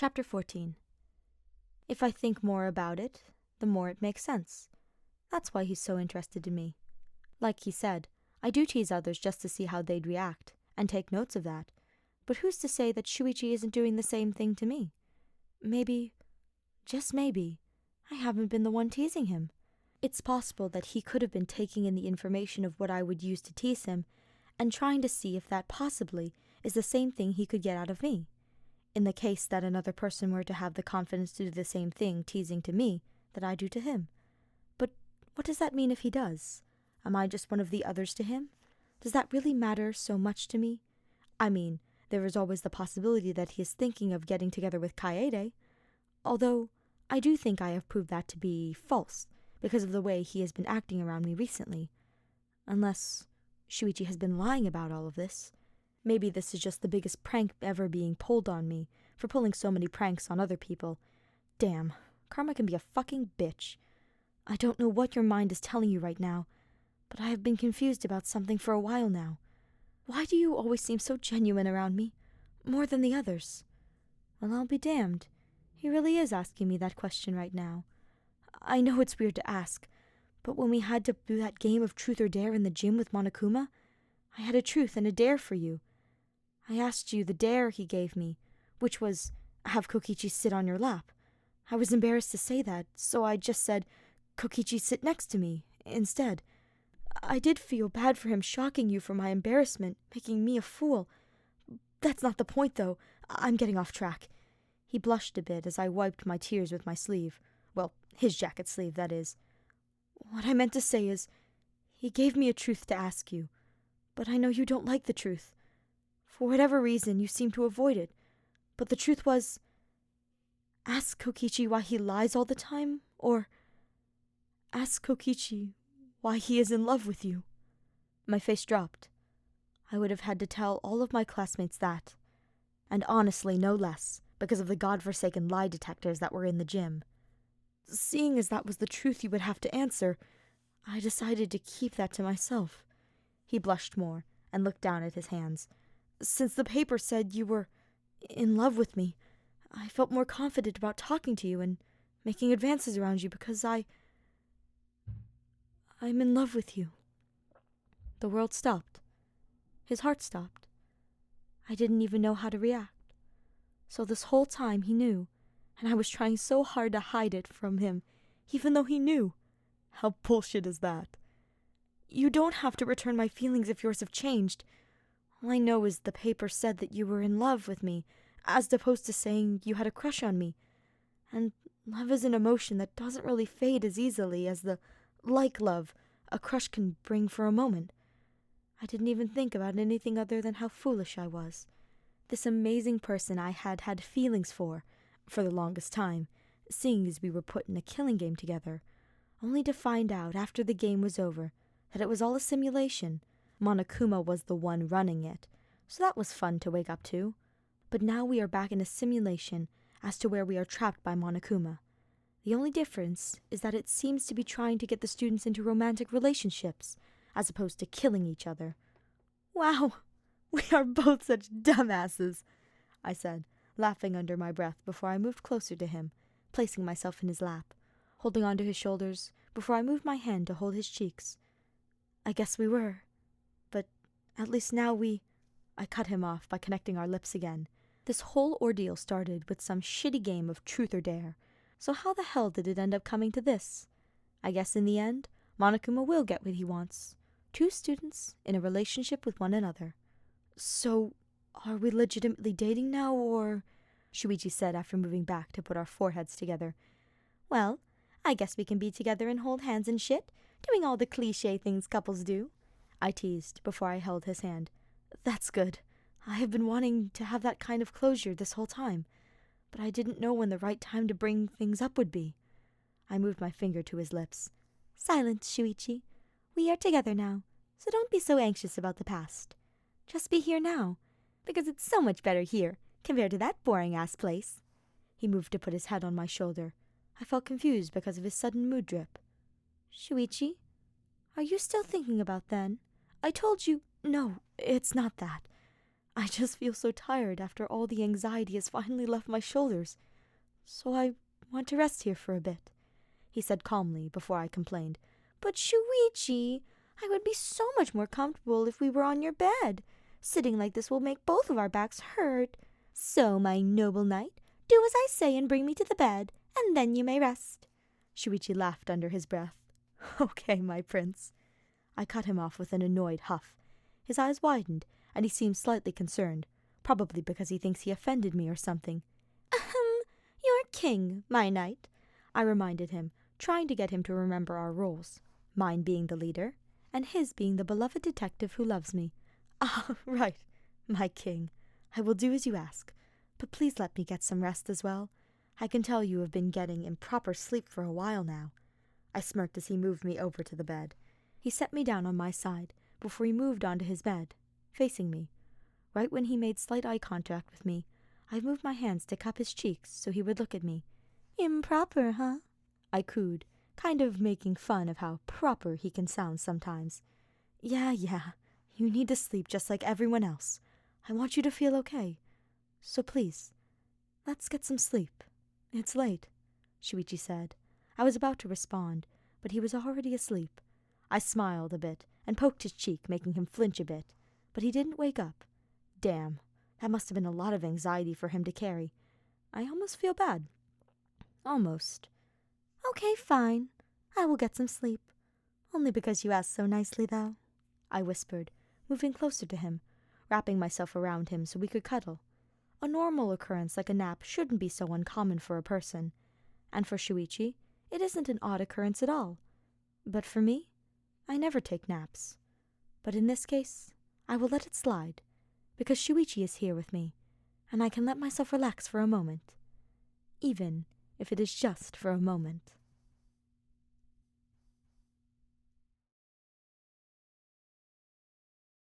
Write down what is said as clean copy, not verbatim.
Chapter 14. If I think more about it, the more it makes sense. That's why he's so interested in me. Like he said, I do tease others just to see how they'd react, and take notes of that. But who's to say that Shuichi isn't doing the same thing to me? Maybe, just maybe, I haven't been the one teasing him. It's possible that he could have been taking in the information of what I would use to tease him, and trying to see if that possibly is the same thing he could get out of me. In the case that another person were to have the confidence to do the same thing teasing to me that I do to him. But what does that mean if he does? Am I just one of the others to him? Does that really matter so much to me? I mean, there is always the possibility that he is thinking of getting together with Kaede, although I do think I have proved that to be false because of the way he has been acting around me recently. Unless Shuichi has been lying about all of this. Maybe this is just the biggest prank ever being pulled on me for pulling so many pranks on other people. Damn, karma can be a fucking bitch. I don't know what your mind is telling you right now, but I have been confused about something for a while now. Why do you always seem so genuine around me, more than the others? Well, I'll be damned. He really is asking me that question right now. I know it's weird to ask, but when we had to do that game of truth or dare in the gym with Monokuma, I had a truth and a dare for you. I asked you the dare he gave me, which was, have Kokichi sit on your lap. I was embarrassed to say that, so I just said, Kokichi sit next to me, instead. I did feel bad for him shocking you for my embarrassment, making me a fool. That's not the point, though. I'm getting off track. He blushed a bit as I wiped my tears with my sleeve. Well, his jacket sleeve, that is. What I meant to say is, he gave me a truth to ask you, but I know you don't like the truth. For whatever reason, you seem to avoid it. But the truth was, ask Kokichi why he lies all the time, or ask Kokichi why he is in love with you. My face dropped. I would have had to tell all of my classmates that, and honestly no less, because of the godforsaken lie detectors that were in the gym. Seeing as that was the truth you would have to answer, I decided to keep that to myself. He blushed more and looked down at his hands. Since the paper said you were in love with me, I felt more confident about talking to you and making advances around you because I'm in love with you. The world stopped. His heart stopped. I didn't even know how to react. So this whole time he knew, and I was trying so hard to hide it from him, even though he knew. How bullshit is that? You don't have to return my feelings if yours have changed. All I know is the paper said that you were in love with me, as opposed to saying you had a crush on me. And love is an emotion that doesn't really fade as easily as the like love a crush can bring for a moment. I didn't even think about anything other than how foolish I was. This amazing person I had had feelings for the longest time, seeing as we were put in a killing game together, only to find out after the game was over that it was all a simulation. Monokuma was the one running it, so that was fun to wake up to. But now we are back in a simulation as to where we are trapped by Monokuma. The only difference is that it seems to be trying to get the students into romantic relationships, as opposed to killing each other. Wow, we are both such dumbasses, I said, laughing under my breath before I moved closer to him, placing myself in his lap, holding onto his shoulders before I moved my hand to hold his cheeks. I guess we were. But at least now I cut him off by connecting our lips again. This whole ordeal started with some shitty game of truth or dare. So how the hell did it end up coming to this? I guess in the end, Monokuma will get what he wants. 2 students in a relationship with one another. So, are we legitimately dating now, or? Shuichi said after moving back to put our foreheads together. Well, I guess we can be together and hold hands and shit, doing all the cliché things couples do. I teased before I held his hand. That's good. I have been wanting to have that kind of closure this whole time, but I didn't know when the right time to bring things up would be. I moved my finger to his lips. Silence, Shuichi. We are together now, so don't be so anxious about the past. Just be here now, because it's so much better here compared to that boring-ass place. He moved to put his head on my shoulder. I felt confused because of his sudden mood drip. Shuichi, are you still thinking about then? I told you, no, it's not that. I just feel so tired after all the anxiety has finally left my shoulders. So I want to rest here for a bit," he said calmly before I complained. "But Shuichi, I would be so much more comfortable if we were on your bed. Sitting like this will make both of our backs hurt. So, my noble knight, do as I say and bring me to the bed, and then you may rest." Shuichi laughed under his breath. "Okay, my prince." I cut him off with an annoyed huff. His eyes widened, and he seemed slightly concerned, probably because he thinks he offended me or something. "You're king, my knight," I reminded him, trying to get him to remember our roles, mine being the leader, and his being the beloved detective who loves me. "Ah, right, my king. I will do as you ask, but please let me get some rest as well. I can tell you have been getting improper sleep for a while now." I smirked as he moved me over to the bed. He set me down on my side before he moved onto his bed, facing me. Right when he made slight eye contact with me, I moved my hands to cup his cheeks so he would look at me. "Improper, huh?" I cooed, kind of making fun of how proper he can sound sometimes. Yeah, you need to sleep just like everyone else. I want you to feel okay. So please, let's get some sleep. It's late," Shuichi said. I was about to respond, but he was already asleep. I smiled a bit and poked his cheek, making him flinch a bit, but he didn't wake up. Damn, that must have been a lot of anxiety for him to carry. I almost feel bad. Almost. "Okay, fine. I will get some sleep. Only because you asked so nicely, though," I whispered, moving closer to him, wrapping myself around him so we could cuddle. A normal occurrence like a nap shouldn't be so uncommon for a person, and for Shuichi, it isn't an odd occurrence at all. But for me, I never take naps. But in this case, I will let it slide, because Shuichi is here with me, and I can let myself relax for a moment, even if it is just for a moment.